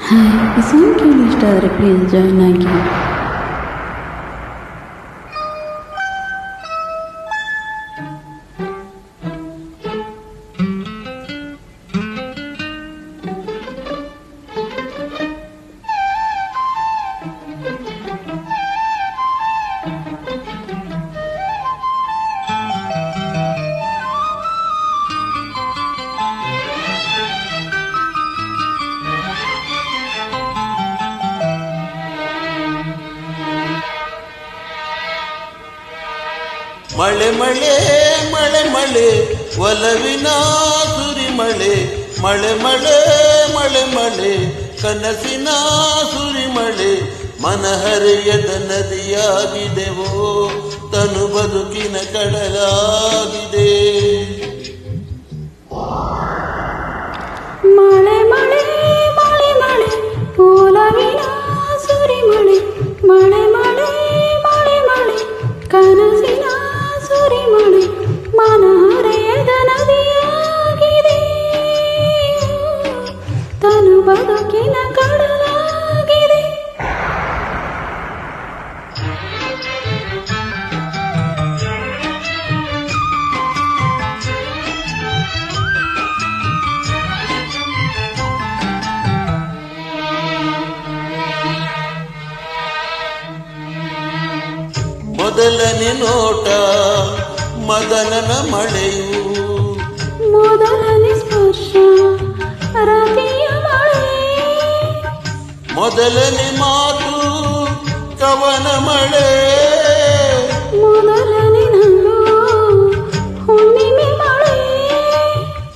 Hi, ಈ song ಕೇಳಿ ಇಷ್ಟ ಆದರೆ ಪ್ಲೀಸ್ ಜಾಯ್ನ್ ಆಗಿ. ಮಳೆ ಮಳೆ ಮಳೆ ಮಳೆ ಒಲವಿನ ಸುರಿಮಳೆ, ಮಳೆ ಮಳೆ ಮಳೆ ಮಳೆ ಕನಸಿನ ಸುರಿಮಳೆ, ಮನಹರೆಯದ ನದಿಯಾಗಿದೆವೋ ತನು ಬದುಕಿನ ಕಡಲಾಗಿದೆ. ಮಳೆ ಮಳೆ ಮಳೆ ಮಳೆ ಒಲವಿನ ಸುರಿಮಳೆ, ಮಳೆ ಮಳೆ ಮಳೆ ಮಳೆ ಕನಸಿನ ಸುರಿಮಳೆ, ಮನಹರೆಯದ ನದಿಯಾಗಿದೆ ತನು ಬದುಕಿನ ಕಡಲಾಗಿದೆ. ಮೊದಲನೇ ನೋಟ ಮದನನ ಮಳೆಯು, ಮೊದಲನೇ ಸ್ಪರ್ಶ ರತಿಯ ಮಳೆ, ಮೊದಲನೇ ಮಾತು ಕವನ ಮಳೆ, ಮೊದಲನೇ ನಗು ಹುಣ್ಣಿಮೆ ಮಳೆ,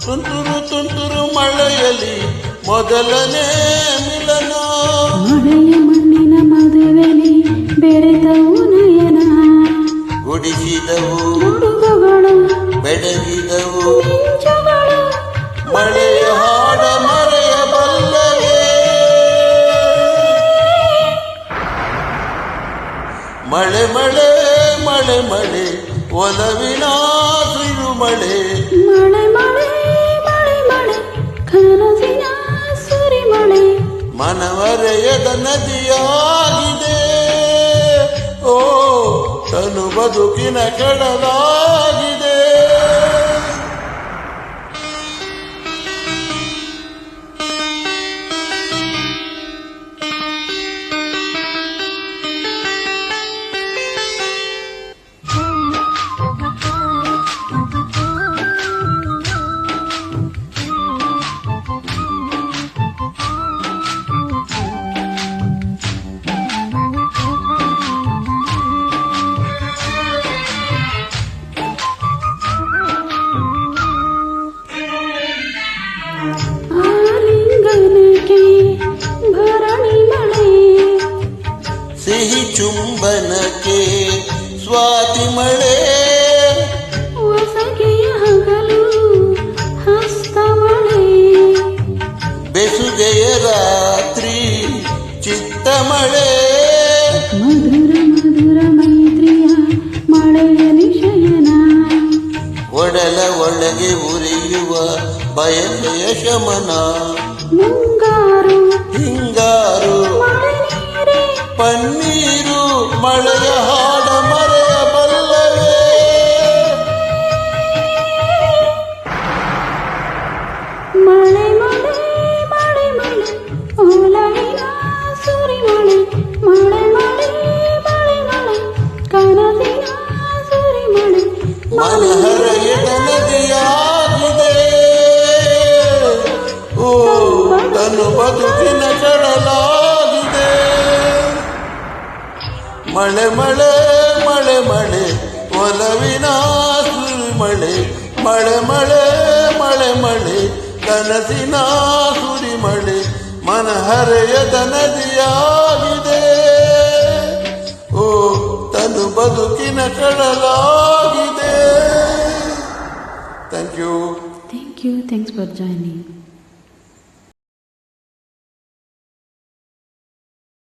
ತುಂತುರು ತುಂತುರು ಮಳೆಯಲ್ಲಿ ಮೊದಲನೇ ಮಿಲನ, ಮಳೆಯ ಮಣ್ಣಿನ ಮದುವೆಲಿ ಬೆರೆತವು ನಯನ, ಗುಡಿಸಿದವು ಹುಡುಗಗಳು ಬೆಡಗಿದವು ಮಿಂಚುಗಳು, ಮಳೆಯ ಹಾಡ ಮರೆಯಬಲ್ಲವೇ, ಮಳೆ ಮಳೆ ಮಳೆ ಮಳೆ ಒಲವಿನ ಸಿರುಮಳೆ, ಮಳೆ ಮಳೆ ಮಳೆ ಮಳೆ ಕನಸಿನ ಸುರಿಮಳೆ, ಮನವರೆಯದ ನದಿಯಾಗಿದೆ ಓ ತನು ಬದುಕಿನ ಕಡಲಾಗಿದೆ. ಆಲಿಂಗನಕ್ಕೆ ಭರಣಿ ಮಳೆ, ಸಿಹಿ ಚುಂಬನಕ್ಕೆ ಸ್ವಾತಿ ಮಳೆ, ಹೊಸಗೆಯ ಹಗಲು ಹಸ್ತ ಮಳೆ, ಬೆಸುಗೆಯ ರಾತ್ರಿ ಚಿತ್ತ ಮಳೆ, ಮಧುರ ಮಧುರ ಮೈತ್ರಿಯ ಮಳೆಯಲಿ ಶಯನ, ಒಡಲ ಒಳಗೆ ಉರಿಯುವ ಬಯಕೆಯ ಶಮನ, ಮುಂಗಾರು ಹಿಂಗಾರು ಮಳೆ ನೀರೇ, ಪನ್ನೀರು ಮಳೆಯ ಹಾಡ ಮರೆಯಬಲ್ಲವೇ, ಮಳೆ ಮಳೆ ಮಳೆ ಮಳೆ ಒಲವಿನ ಸುರಿಮಳೆ, ಮಳೆ ಮಳೆ ಮಳೆ ಮಳೆ ಕನಸಿನ ಸುರಿಮಳೆ, ಮನಹರೆಯದ ನದಿಯಾಗಿದೆ ಓ ತನು ಬದುಕಿನ ಕಡಲಾಗಿದೆ. ಮಳೆ ಮಳೆ ಮಳೆ ಮಳೆ ಒಲವಿನ ಸುರಿಮಳೆ, ಮಳೆ ಮಳೆ ಮಳೆ ಮಳೆ ಕನಸಿನ ಸುರಿಮಳೆ, ಮನಹರೆಯದ ನದಿಯಾಗಿದೆ ಓ ತನು ಬದುಕಿನ ಕಡಲಾಗಿದೆ. Thank you. Thank you, thanks for joining.